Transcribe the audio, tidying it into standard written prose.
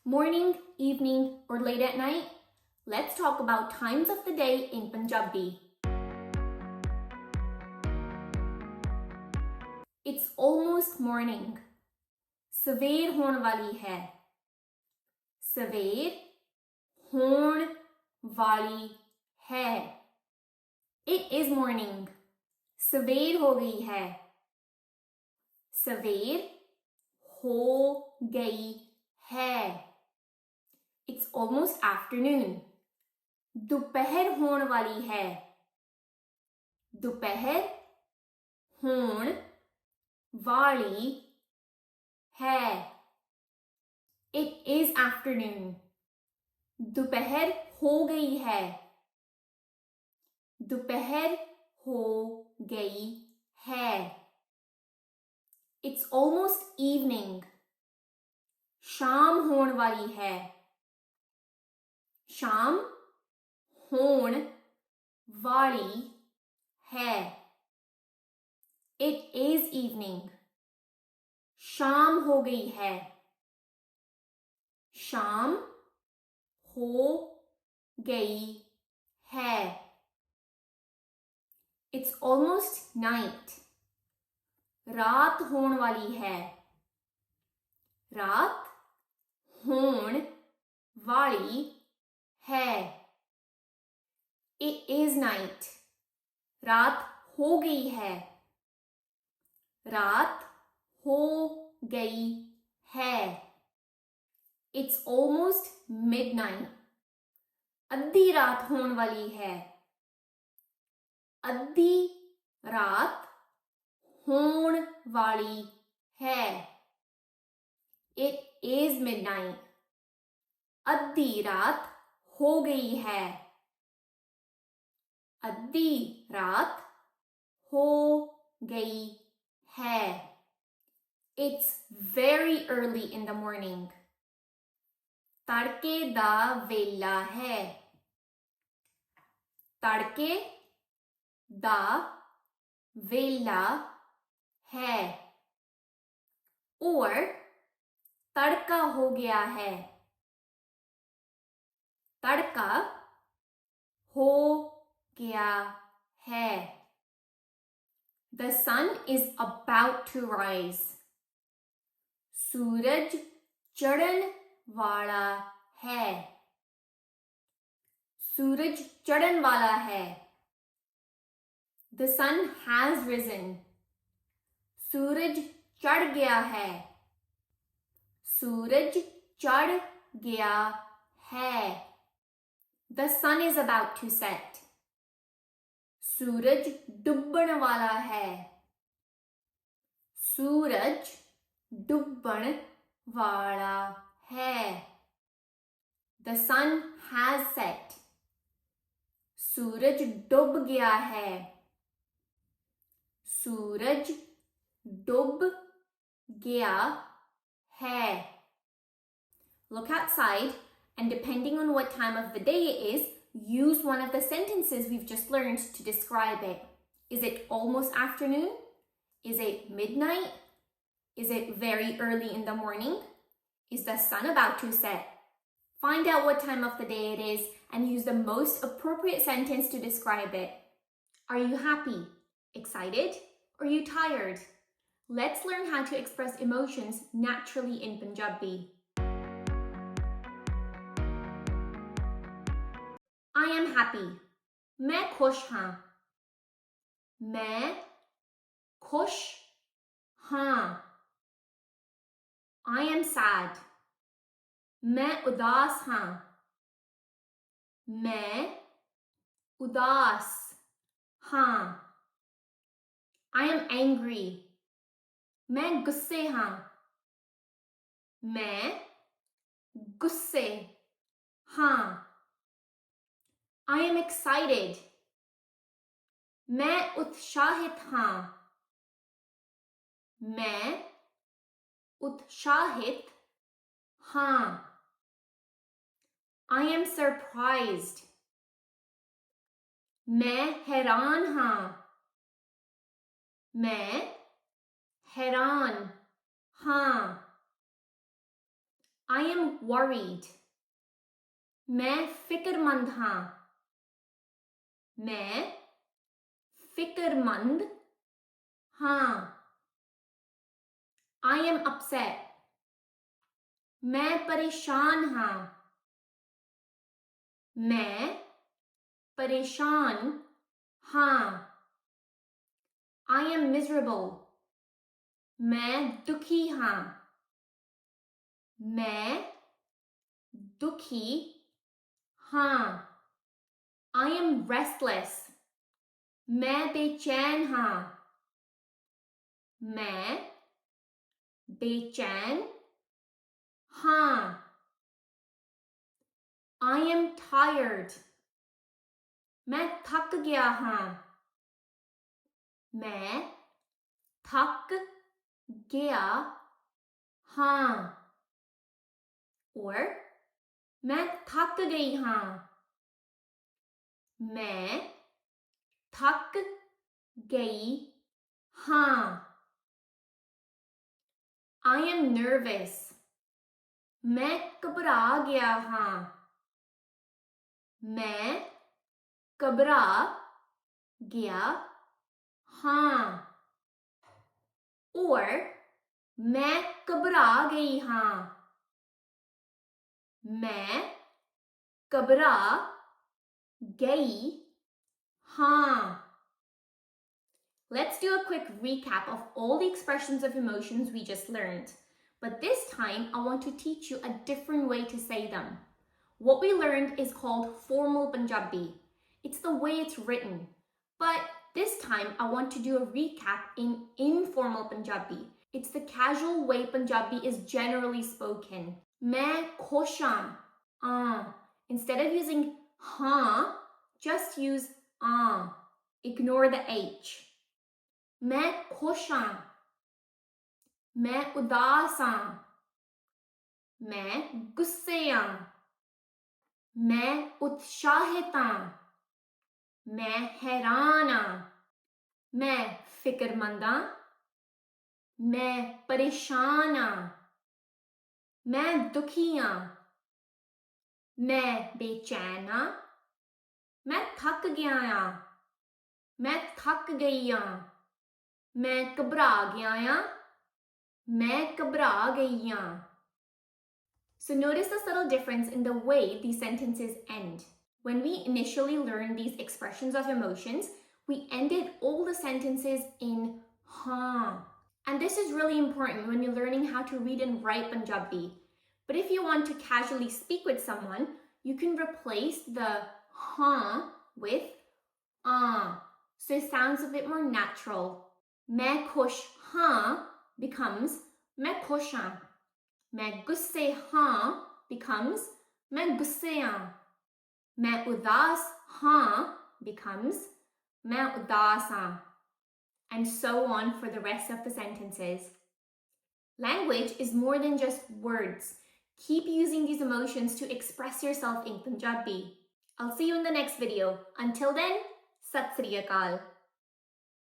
morning, evening, or late at night? Let's talk about times of the day in Punjabi. It's almost morning. सवेर होने वाली है. सवेर होने वाली है. It is morning. सवेर हो गई है. सवेर हो गई है. It's almost afternoon. दोपहर होने वाली है. दोपहर होने वाली है. It is afternoon. दोपहर हो गई है. दोपहर हो गई है. It's almost evening. शाम होने वाली है. शाम होने वाली है. It is evening. शाम हो गई है. शाम हो गई है. It's almost night. रात होने वाली है. रात होने वाली है. It is night. रात हो गई है. रात हो गई है. It's almost midnight. अद्धी रात होने वाली है. अद्धी रात होने वाली है. It is midnight. अद्धी रात हो गई है. अद्धी रात हो गई है. It's very early in the morning. tarke da velaa है. tarke da velaa है. और तड़का हो गया है. तड़का हो गया है. The sun is about to rise. सूरज चढ़न वाला है. सूरज चढ़न वाला है. The sun has risen. सूरज चढ़ गया है. सूरज चढ़ गया है. The sun is about to set. सूरज डूबण वाला है. सूरज डूबण वाला है. The sun has set. सूरज डूब गया है. सूरज डूब गया है. Look outside, and depending on what time of the day it is, use one of the sentences we've just learned to describe it. Is it almost afternoon? Is it midnight? Is it very early in the morning? Is the sun about to set? Find out what time of the day it is and use the most appropriate sentence to describe it. Are you happy? Excited? Or are you tired? Let's learn how to express emotions naturally in Punjabi. I am happy. मैं खुश हाँ. मैं खुश हाँ. I am sad. मैं उदास हाँ. मैं उदास हाँ. I am angry. मैं गुस्से हाँ. मैं गुस्से हाँ. I am excited. मैं उत्साहित हाँ. मैं उत्साहित हाँ. I am surprised. मैं हैरान हाँ. मैं हैरान हाँ. I am worried. मैं फिक्रमंद हाँ. मैं फिक्रमंद हाँ. I am upset. मैं परेशान हाँ. मैं परेशान हाँ. I am miserable. मैं दुखी हाँ. मैं दुखी हाँ. I am restless. मैं बेचैन हाँ. मैं बेचैन हाँ. I am tired. मैं थक गया हाँ. मैं थक गया हाँ. Or मैं थक गई हाँ. मैं थक गई हाँ. I am nervous. मैं घबरा गया हाँ. मैं घबरा गया हाँ. Or मैं घबरा गई हाँ. मैं घबरा गई हाँ. Let's do a quick recap of all the expressions of emotions we just learned. But this time, I want to teach you a different way to say them. What we learned is called formal Punjabi. It's the way it's written. But this time, I want to do a recap in informal Punjabi. It's the casual way Punjabi is generally spoken. मैं खुश हूँ. Instead of using हाँ, just use Ignore the H. मैं खुश हूँ. मैं उदास हूँ. मैं गुस्से हूँ. मैं उत्साहित हूँ. मैं हैरान हूँ. मैं फिक्रमंद हूँ. मैं परेशान हूँ. मैं दुखी हूँ. मैं बेचैन हूँ. मैं थक गया हूँ. मैं थक गई हूँ. मैं घबरा गया हूँ. मैं घबरा गई हूँ. So notice the subtle difference in the way these sentences end. When we initially learned these expressions of emotions, we ended all the sentences in haan. And this is really important when you're learning how to read and write Punjabi. But if you want to casually speak with someone, you can replace the haan with so it sounds a bit more natural. मैं खुश हाँ becomes मैं खुश हूँ. मैं गुस्से हाँ becomes मैं गुस्से हूँ. मैं उदास हाँ becomes मैं उदास हूँ. And so on for the rest of the sentences. Language is more than just words. Keep using these emotions to express yourself in Punjabi. I'll see you in the next video. Until then, Sat Sri Akal.